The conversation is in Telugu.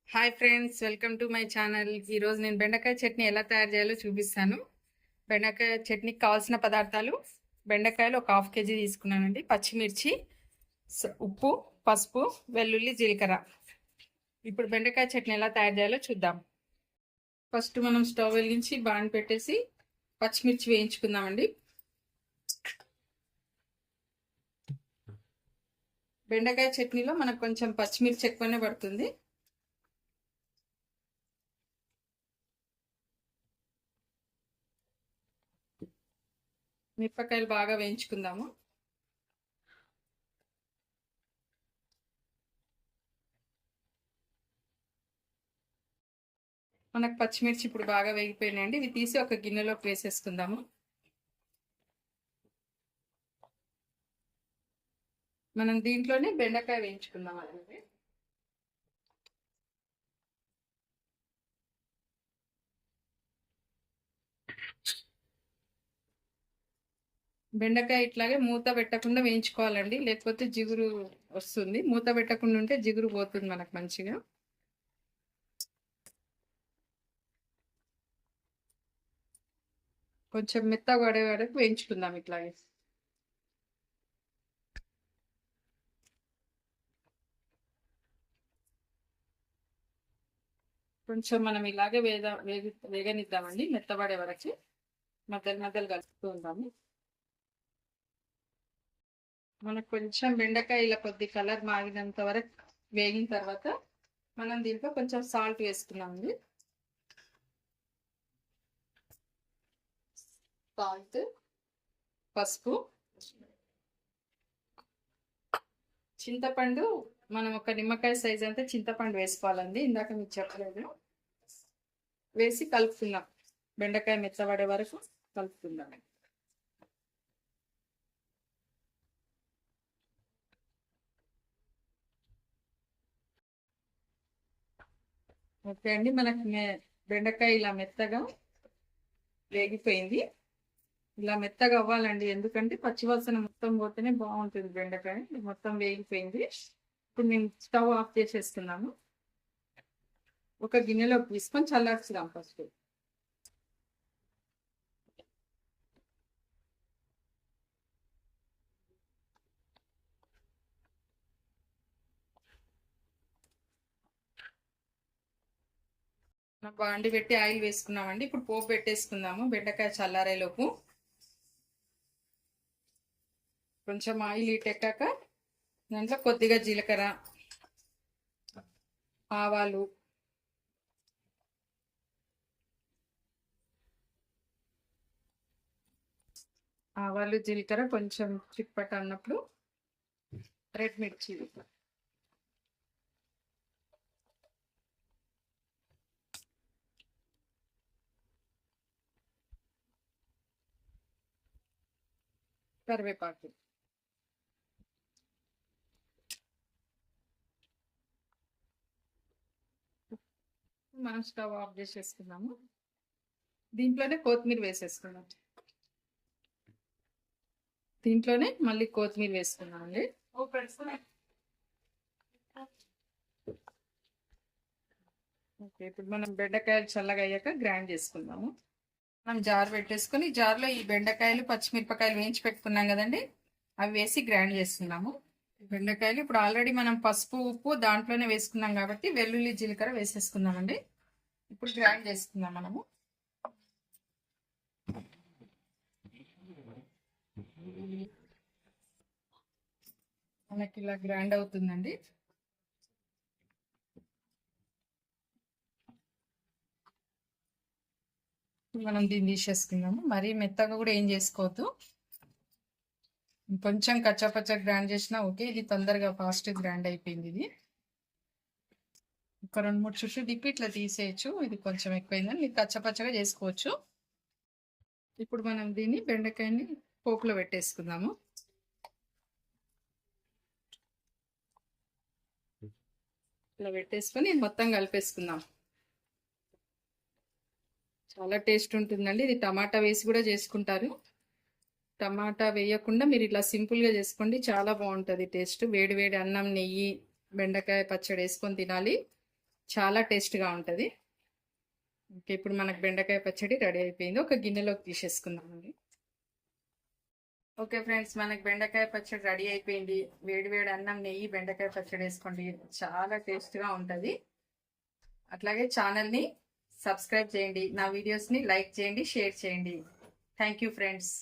Hi friends, welcome to my channel. ఈరోజు నేను బెండకాయ చట్నీ ఎలా తయారు చేయాలో చూపిస్తాను. బెండకాయ చట్నీకి కావాల్సిన పదార్థాలు: బెండకాయలు ఒక 1/2 kg తీసుకున్నానండి, పచ్చిమిర్చి, ఉప్పు, పసుపు, వెల్లుల్లి, జీలకర్ర. ఇప్పుడు బెండకాయ చట్నీ ఎలా తయారు చేయాలో చూద్దాం. ఫస్ట్ మనం స్టవ్ వెలిగించి బాండ్ పెట్టేసి పచ్చిమిర్చి వేయించుకుందామండి. బెండకాయ చట్నీలో మనకు కొంచెం పచ్చిమిర్చి ఎక్కువనే పడుతుంది. మిరపకాయలు బాగా వేయించుకుందాము. మనకు పచ్చిమిర్చి ఇప్పుడు బాగా వేగిపోయినాయండి. ఇవి తీసి ఒక గిన్నెలోకి వేసేసుకుందాము. మనం దీంట్లోనే బెండకాయ వేయించుకుందాం. అలాగే బెండకాయ ఇట్లాగే మూత పెట్టకుండా వేయించుకోవాలండి, లేకపోతే జిగురు వస్తుంది. మూత పెట్టకుండా ఉంటే జిగురు పోతుంది మనకు మంచిగా. కొంచెం మెత్తగా పడే వరకు వేయించుకుందాం ఇట్లాగే. కొంచెం మనం ఇలాగే వేగనిద్దామండి, మెత్తబడే వరకు మధ్యలో మధ్యలో కలుపుతూ ఉంటాము. మనకు కొంచెం బెండకాయ ఇలా కొద్ది కలర్ మాగినంత వరకు వేగిన తర్వాత మనం దీంట్లో కొంచెం సాల్ట్ వేసుకున్నామండి. సాల్ట్, పసుపు, చింతపండు. మనం ఒక నిమ్మకాయ సైజ్ అంతా చింతపండు వేసుకోవాలండి, ఇందాక మీకు చెప్పలేదు. వేసి కలుపుకుందాం, బెండకాయ మెత్తబడే వరకు కలుపుకుందాం. ఓకే అండి, మనకు బెండకాయ ఇలా మెత్తగా వేగిపోయింది. ఇలా మెత్తగా అవ్వాలండి, ఎందుకంటే పచ్చివాసన మొత్తం పోతేనే బాగుంటుంది బెండకాయ. మొత్తం వేగిపోయింది. ఇప్పుడు నేను స్టవ్ ఆఫ్ చేసేస్తున్నాను. ఒక గిన్నెలోకి తీసుకొని చల్లార్చుదాం ఫస్ట్. బాండి పెట్టి ఆయిల్ వేసుకున్నామండి. ఇప్పుడు పోపు పెట్టేసుకుందాము. బెండకాయ చల్లారేలోపు కొంచెం ఆయిల్ ఎక్కాక దాంట్లో కొద్దిగా జీలకర్ర, ఆవాలు, జీలకర్ర కొంచెం చిప్పట అన్నప్పుడు రెడ్ మిర్చి, కరివేపాకు. మనం స్టవ్ ఆఫ్ చేసేసుకున్నాము. దీంట్లోనే కొత్తిమీర వేసేసుకున్నాం. దీంట్లోనే మళ్ళీ కొత్తిమీర వేసుకున్నామండి. ఓకే, ఇప్పుడు మనం బెండకాయలు చల్లగా అయ్యాక గ్రైండ్ చేసుకుందాము. మనం జార్ పెట్టేసుకుని జార్లో ఈ బెండకాయలు, పచ్చిమిరపకాయలు వేయించి పెట్టుకున్నాం కదండి, అవి వేసి గ్రైండ్ చేస్తున్నాము. బెండకాయలు ఇప్పుడు ఆల్రెడీ మనం పసుపు, ఉప్పు దాంట్లోనే వేసుకున్నాం కాబట్టి వెల్లుల్లి, జీలకర్ర వేసేసుకున్నామండి. ఇప్పుడు గ్రైండ్ చేసుకుందాం మనము. మనకి ఇలా గ్రైండ్ అవుతుందండి. మనం దీన్ని తీసేసుకుందాము. మరీ మెత్తగా కూడా ఏం చేసుకోవద్దు, కొంచెం కచ్చాపచ్చ గ్రైండ్ చేసినా ఓకే. ఇది తొందరగా ఫాస్ట్ గ్రైండ్ అయిపోయింది. ఇది ఒక 2-3 చుట్లు తిప్పి ఇట్లా తీసేయచ్చు. ఇది కొంచెం ఎక్కువైందని మీరు కచ్చపచ్చగా చేసుకోవచ్చు. ఇప్పుడు మనం దీన్ని బెండకాయని పోపులో పెట్టేసుకుందాము. ఇలా పెట్టేసుకొని మొత్తం కలిపేసుకుందాం. చాలా టేస్ట్ ఉంటుందండి. ఇది టమాటా వేసి కూడా చేసుకుంటారు. టమాటా వేయకుండా మీరు ఇట్లా సింపుల్గా చేసుకోండి, చాలా బాగుంటుంది టేస్ట్. వేడి వేడి అన్నం, నెయ్యి, బెండకాయ పచ్చడి వేసుకొని తినాలి. చాలా టేస్ట్గా ఉంటుంది. ఓకే, ఇప్పుడు మనకు బెండకాయ పచ్చడి రెడీ అయిపోయింది. ఒక గిన్నెలోకి తీసేసుకుందామండి. ఓకే ఫ్రెండ్స్, మనకు బెండకాయ పచ్చడి రెడీ అయిపోయింది. వేడి వేడి అన్నం, నెయ్యి, బెండకాయ పచ్చడి వేసుకోండి, చాలా టేస్ట్గా ఉంటుంది. అట్లాగే ఛానల్ని సబ్స్క్రైబ్ చేయండి, నా వీడియోస్ని లైక్ చేయండి, షేర్ చేయండి. Thank you friends.